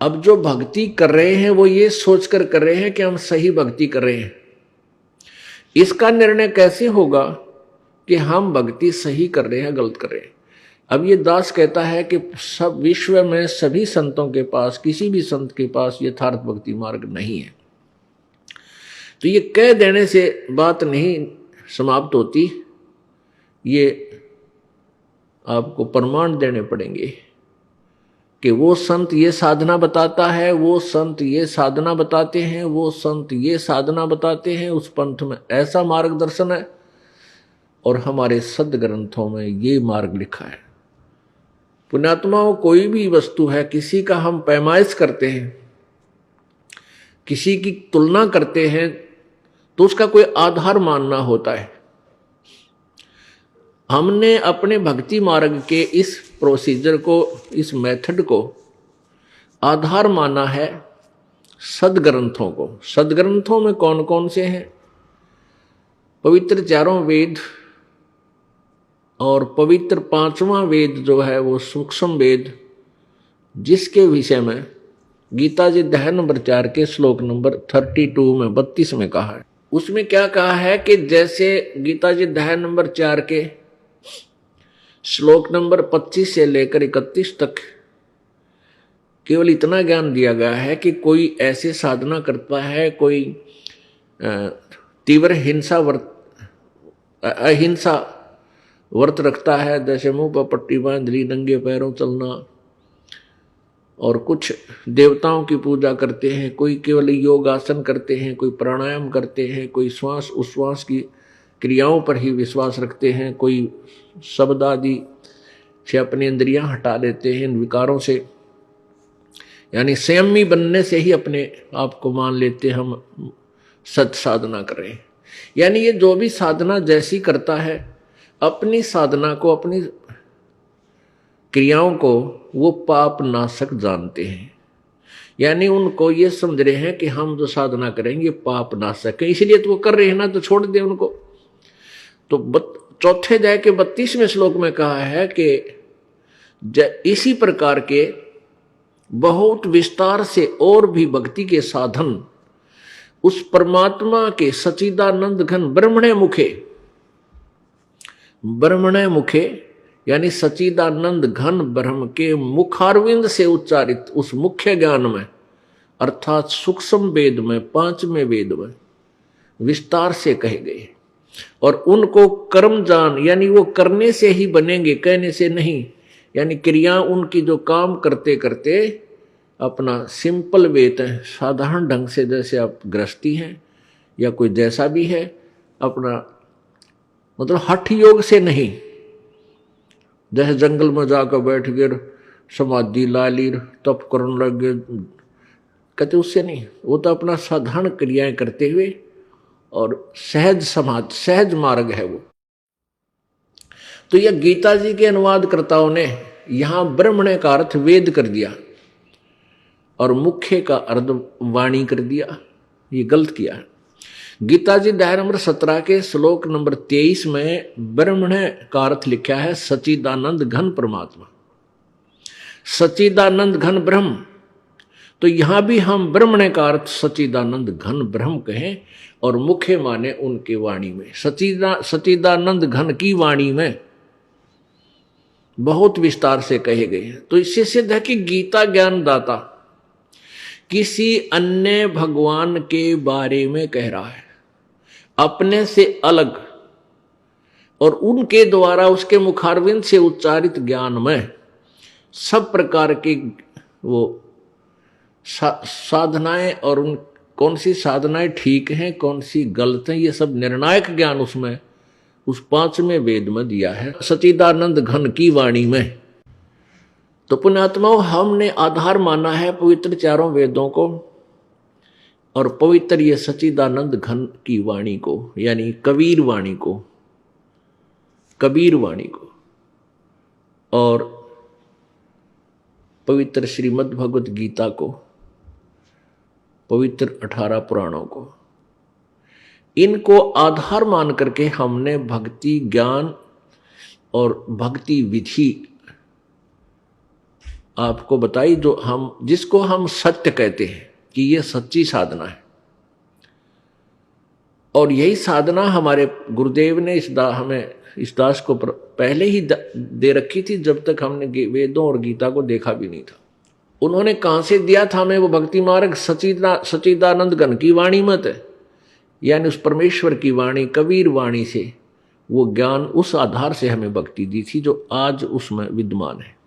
अब जो भक्ति कर रहे हैं वो ये सोचकर कर रहे हैं कि हम सही भक्ति कर रहे हैं। इसका निर्णय कैसे होगा कि हम भक्ति सही कर रहे हैं गलत कर रहे हैं? अब ये दास कहता है कि सब विश्व में सभी संतों के पास, किसी भी संत के पास यथार्थ भक्ति मार्ग नहीं है। तो ये कह देने से बात नहीं समाप्त होती, ये आपको प्रमाण देने पड़ेंगे कि वो संत ये साधना बताता है, वो संत ये साधना बताते हैं, वो संत ये साधना बताते हैं, उस पंथ में ऐसा मार्गदर्शन है और हमारे सदग्रंथों में ये मार्ग लिखा है। पुण्यात्माओं, कोई भी वस्तु है, किसी का हम पैमाइश करते हैं, किसी की तुलना करते हैं, तो उसका कोई आधार मानना होता है। हमने अपने भक्ति मार्ग के इस प्रोसीजर को, इस मेथड को आधार माना है सदग्रंथों को। सदग्रंथों में कौन कौन से हैं? पवित्र चारों वेद और पवित्र पांचवा वेद जो है वो सूक्ष्म वेद, जिसके विषय में गीता जी अध्याय नंबर 4 के श्लोक नंबर 32 में 32 में कहा है। उसमें क्या कहा है कि जैसे गीता जी अध्याय नंबर 4 के श्लोक नंबर 25 से लेकर 31 तक केवल इतना ज्ञान दिया गया है कि कोई ऐसे साधना करता है, कोई तीव्र अहिंसा व्रत रखता है, जैसे मुंह पर पट्टी बांध ली, नंगे पैरों चलना, और कुछ देवताओं की पूजा करते हैं, कोई केवल योग आसन करते हैं, कोई प्राणायाम करते हैं, कोई श्वास उश्वास की क्रियाओं पर ही विश्वास रखते हैं, कोई शब्द आदि से अपनी इंद्रियां हटा देते हैं, इन विकारों से, यानी संयमी बनने से ही अपने आप को मान लेते हम सत साधना कर रहे हैं। यानी ये जो भी साधना जैसी करता है, अपनी साधना को, अपनी क्रियाओं को वो पाप नाशक जानते हैं। यानी उनको ये समझ रहे हैं कि हम जो साधना करेंगे पाप नाशक है, इसलिए तो वो कर रहे हैं ना, तो छोड़ दे उनको। तो चौथे अध्याय के 32वें श्लोक में कहा है कि इसी प्रकार के बहुत विस्तार से और भी भक्ति के साधन उस परमात्मा के सच्चिदानंद घन ब्रह्मणे मुखे यानी सच्चिदानंद घन ब्रह्म के मुखारविंद से उच्चारित उस मुख्य ज्ञान में, अर्थात सूक्ष्म वेद में, 5वें वेद में विस्तार से कहे गए। और उनको कर्म जान, यानी वो करने से ही बनेंगे, कहने से नहीं। यानी क्रिया उनकी जो काम करते करते अपना सिंपल वेत है, साधारण ढंग से, जैसे आप गृहस्थी हैं या कोई जैसा भी है, अपना मतलब हठ योग से नहीं, जैसे जंगल में जाकर बैठ गए, समाधि ला ली, तप करने लग गए, कहते उससे नहीं। वो तो अपना साधारण क्रियाएं करते हुए और सहज मार्ग है वो। तो यह गीता जी के अनुवादकर्ताओं ने यहां ब्रह्मणे का अर्थ वेद कर दिया और मुख्य का अर्थ वाणी कर दिया। ये गलत किया है। गीता जी अध्याय नंबर 17 के श्लोक नंबर 23 में ब्रह्मणे का अर्थ लिखा है सच्चिदानंद घन परमात्मा, सच्चिदानंद घन ब्रह्म। तो यहां भी हम ब्रह्मणे का अर्थ सच्चिदानंद घन ब्रह्म कहें और मुख्य माने उनके वाणी में, सच्चिदानंद घन की वाणी में बहुत विस्तार से कहे गए हैं। तो इससे सिद्ध है कि गीता ज्ञानदाता किसी अन्य भगवान के बारे में कह रहा है, अपने से अलग, और उनके द्वारा उसके मुखारविंद से उच्चारित ज्ञान में सब प्रकार की वो साधनाएं, और उन कौन सी साधनाएं ठीक हैं, कौन सी गलत हैं, ये सब निर्णायक ज्ञान उसमें उस 5वें वेद में दिया है, सच्चिदानंद घन की वाणी में। तो पुण्यात्माओं, हमने आधार माना है पवित्र चारों वेदों को और पवित्र ये सच्चिदानंद घन की वाणी को, यानी कबीर वाणी को, और पवित्र श्रीमद् भगवत गीता को, पवित्र 18 पुराणों को, इनको आधार मान करके हमने भक्ति ज्ञान और भक्ति विधि आपको बताई, जो हम जिसको हम सत्य कहते हैं कि ये सच्ची साधना है। और यही साधना हमारे गुरुदेव ने हमें इस दास को पहले ही दे रखी थी, जब तक हमने वेदों और गीता को देखा भी नहीं था। उन्होंने कहां से दिया था हमें? वो भक्ति मार्ग सच्चिदानंद घन की वाणी मत है, यानी उस परमेश्वर की वाणी, कबीर वाणी से वो ज्ञान, उस आधार से हमें भक्ति दी थी जो आज उसमें विद्यमान है।